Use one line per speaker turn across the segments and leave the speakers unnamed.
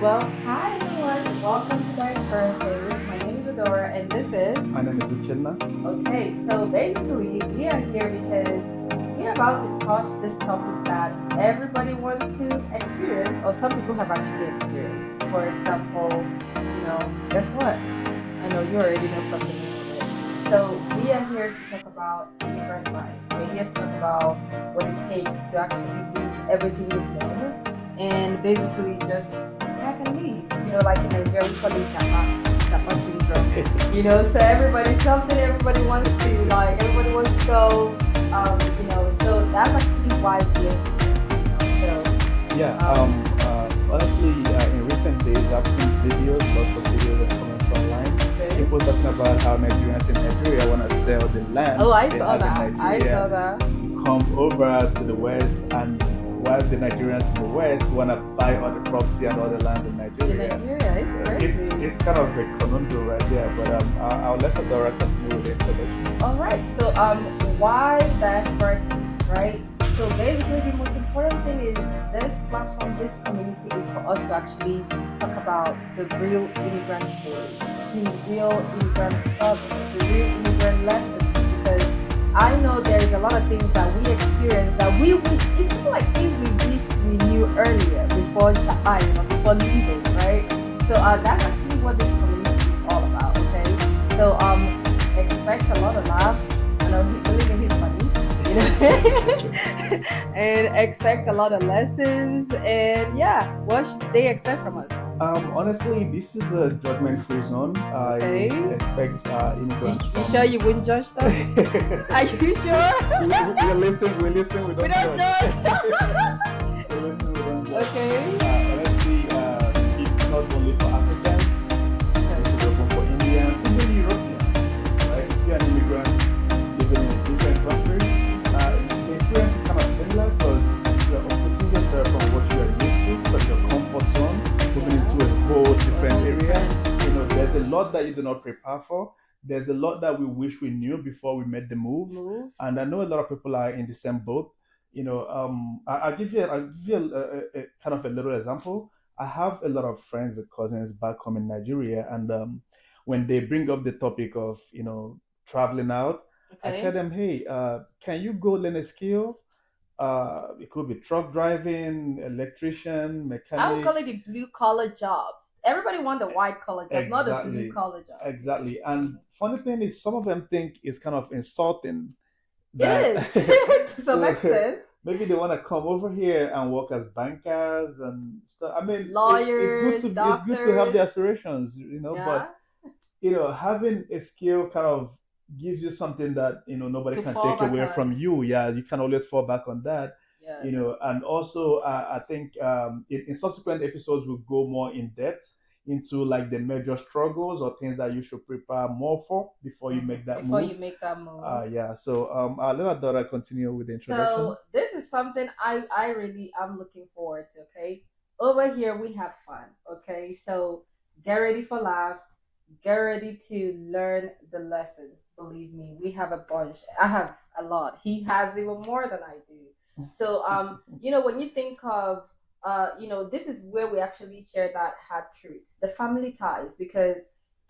Well, hi everyone. Welcome to Diaspora Tales. My name is Adora, and this is
My name is Uchenna.
okay. So basically, we are here because we're about to touch this topic that everybody wants to experience, or some people have actually experienced. For example, guess what? I know you already know from the name of it. So we are here to talk about immigrant life. We're here to talk about what it takes to actually leave everything you've known and basically just pack and leave. Like in Nigeria, we call it Japa syndrome. So everybody wants to everybody wants to go. So that's actually why we're here.
Yeah,
Um,
honestly, in recent days, I've seen videos, lots of videos and comments online.
okay.
People talking about how Nigerians in Nigeria want to sell the land
Oh, I
they
saw
have in
that. I
Nigeria
saw that.
to come over to the West, and while the Nigerians in the West want to buy all the property and all the land in
In
Nigeria.
Nigeria, it's
It's
crazy.
kind of a conundrum right there, but I'll let Adora continue with the introduction.
All right. So why diaspora teams, right? So basically, the most important thing is this platform, this community is for us to actually talk about the real immigrant stories, the real immigrant struggle, the real immigrant lessons. Because I know there is a lot of things that we experience that we wish it's not like things we wished we knew earlier before before leaving, right? So that's actually what this community is all about. Okay. So expect a lot of laughs. I know he believe in his money, and expect a lot of lessons. And yeah, what should they expect from us?
Honestly, this is a judgment-free zone. I
Okay,
expect immigrants
you sure
from.
you wouldn't judge stuff? Are you sure?
We listen, we
We
don't
don't
judge.
judge.
We listen, we don't judge.
Okay.
Honestly, it's not only for Africans,
Okay.
this is open for Indians, even Europeans, right? If you're an immigrant living in a different country, the experience is kind of similar because you're putting yourself from what you are used to, from your comfort zone, moving into
Yeah.
a whole
A
different
whole
area.
different.
There's a lot that you do not prepare for. There's a lot that we wish we knew before we made the move,
Move.
and I know a lot of people are in the same boat. I'll give you a kind of a little example. I have a lot of friends and cousins back home in Nigeria, and when they bring up the topic of traveling out, I tell
Okay.
them, hey, can you go learn a skill? It could be truck driving, electrician,
I would call
mechanic.
it the blue collar jobs. Everybody want the white collar job, not the blue
Exactly,
collar job. Yes.
exactly. And funny thing is, some of them think it's kind of insulting
It
that
is to some
so
extent.
maybe they want to come over here and work as bankers and stuff. I mean,
Lawyers,
it's good to have
doctors.
the aspirations, but
Yeah.
having a skill kind of gives you something that nobody
To
can
fall
take
back
away from
on.
you. Yeah, you can always fall back on that.
Yes.
And also I think in subsequent episodes we'll go more in depth into like the major struggles or things that you should prepare more for before you make that
Before
move.
you make that move.
Yeah, so I'll let our daughter continue with the
So
introduction.
this is something I really am looking forward to. Okay, over here we have fun. Okay, so get ready for laughs. Get ready to learn the lessons. Believe me, we have a bunch. I have a lot. He has even more than I do. So when you think of this is where we actually share that hard truths, the family ties, because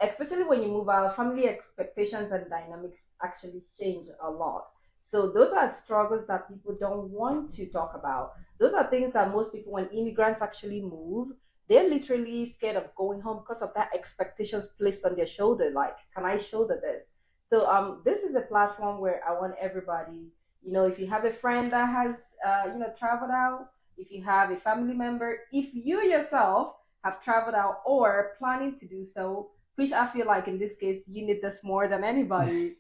especially when you move out, family expectations and dynamics actually change a lot. So those are struggles that people don't want to talk about. Those are things that most people, when immigrants actually move, they're literally scared of going home because of that expectations placed on their shoulder. Like, can I shoulder this? So this is a platform where I want everybody, if you have a friend that has traveled out, if you have a family member, if you yourself have traveled out or planning to do so, which I feel like in this case you need this more than anybody.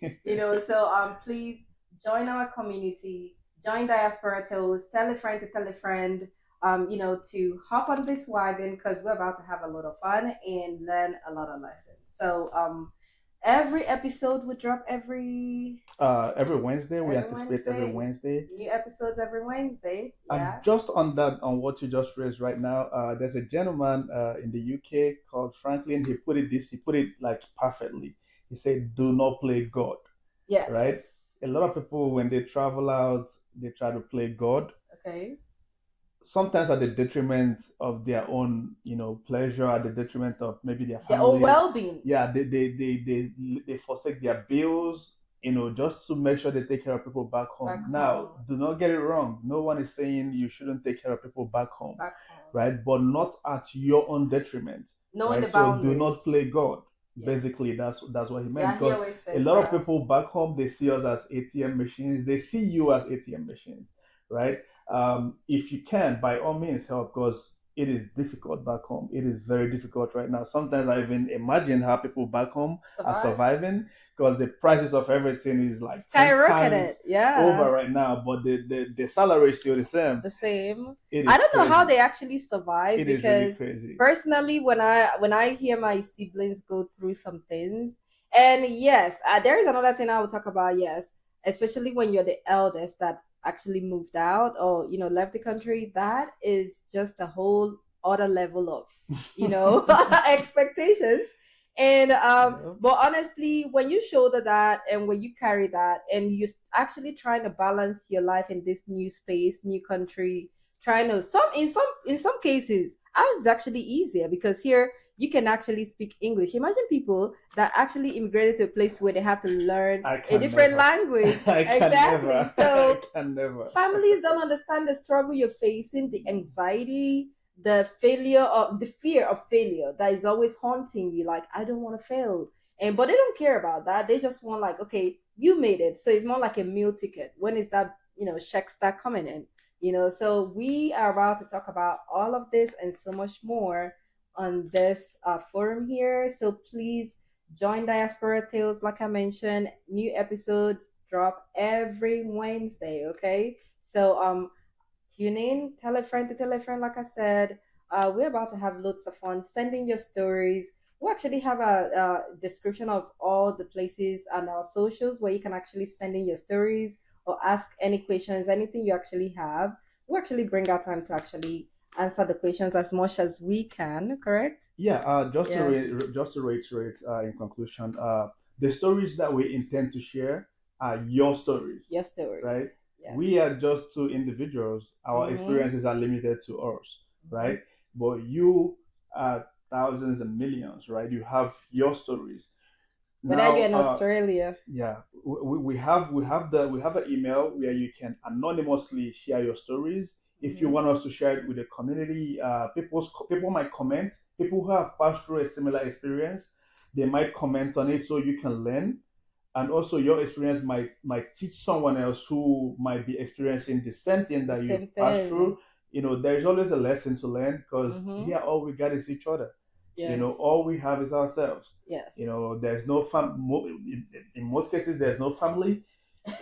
So please join our community, join Diaspora Tales, tell a friend to tell a friend, to hop on this wagon because we're about to have a lot of fun and learn a lot of lessons. So every episode would drop
Every Wednesday, we
every
anticipate every
Wednesday.
Wednesday.
New episodes every Wednesday.
And
Yeah.
just on that, on what you just raised right now, there's a gentleman in the UK called Franklin. He put it like perfectly. He said, "Do not play God."
Yes.
Right? A lot of people when they travel out, they try to play God.
Okay.
sometimes at the detriment of their own, pleasure, at the detriment of maybe their
Their own
families.
well-being
Yeah, they forsake their bills, just to make sure they take care of people back home.
back
Now,
home.
do not get it wrong. No one is saying you shouldn't take care of people back home,
Back home.
right? But not at your own detriment,
Knowing the
right? So do
boundaries.
not play God.
Yes.
Basically, that's what he meant.
Yeah, he
Because
always
a
says
lot of
that.
people back home, they see us as ATM machines. They see you as ATM machines, right? If you can, by all means, help, because it is difficult back home. It is very difficult right now. Sometimes I even imagine how people back home are
Survive.
surviving, because the prices of everything is like 10
Skyrocketed.
times over
Yeah.
right now, but the salary is still the same.
The same.
It
I
is
don't know how
crazy.
they actually survive
It is really
because
crazy.
personally, when I hear my siblings go through some things, and yes, there is another thing I will talk about. Yes, especially when you're the eldest that actually moved out or left the country, that is just a whole other level of expectations. And
Yeah.
but honestly, when you shoulder that and when you carry that and you actually trying to balance your life in this new space, new country, trying to some cases, ours is actually easier because here you can actually speak English. Imagine people that actually immigrated to a place where they have to learn
I
a
can
different
never.
language.
I can
Exactly.
never. I
So
can never.
families don't understand the struggle you're facing, the anxiety, the failure of the fear of failure that is always haunting you. Like, I don't want to fail. And but they don't care about that. They just want like, okay, you made it. So it's more like a meal ticket. When is that, check start coming in? So we are about to talk about all of this and so much more on this forum here. So please join Diaspora Tales. Like I mentioned, new episodes drop every Wednesday. Okay, so tune in, tell a friend to tell a friend. Like I said, we're about to have lots of fun. Send in your stories. We actually have a description of all the places and our socials where you can actually send in your stories or ask any questions, anything you actually have. We actually bring our time to actually answer the questions as much as we can. Correct?
Yeah,
Yeah.
just to reiterate, in conclusion, the stories that we intend to share are your stories,
Your stories.
right?
Yes.
We are just two individuals. Our
Mm-hmm.
experiences are limited to us,
Mm-hmm.
right? But you are thousands and millions, right? You have your stories.
Whether
Now,
you're in Australia.
yeah, we have an email where you can anonymously share your stories. If you
Mm-hmm.
want us to share it with the community, people might comment. People who have passed through a similar experience, they might comment on it, so you can learn. And also, your experience might teach someone else who might be experiencing the same thing
The
that you
same
passed
thing.
through. There's always a lesson to learn, because
Mm-hmm.
here all we got is each other.
Yes.
All we have is ourselves.
Yes.
There's no in most cases, there's no family.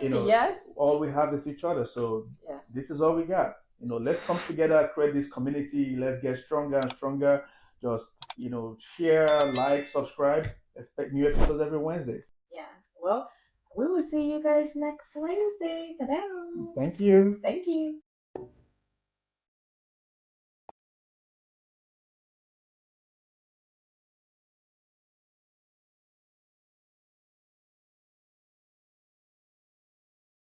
Yes.
All we have is each other. So
Yes.
this is all we got. Let's come together, create this community. Let's get stronger and stronger. Just share, like, subscribe. Expect new episodes every Wednesday.
Yeah. Well, we will see you guys next Wednesday. Ta-da.
Thank you.
Thank you.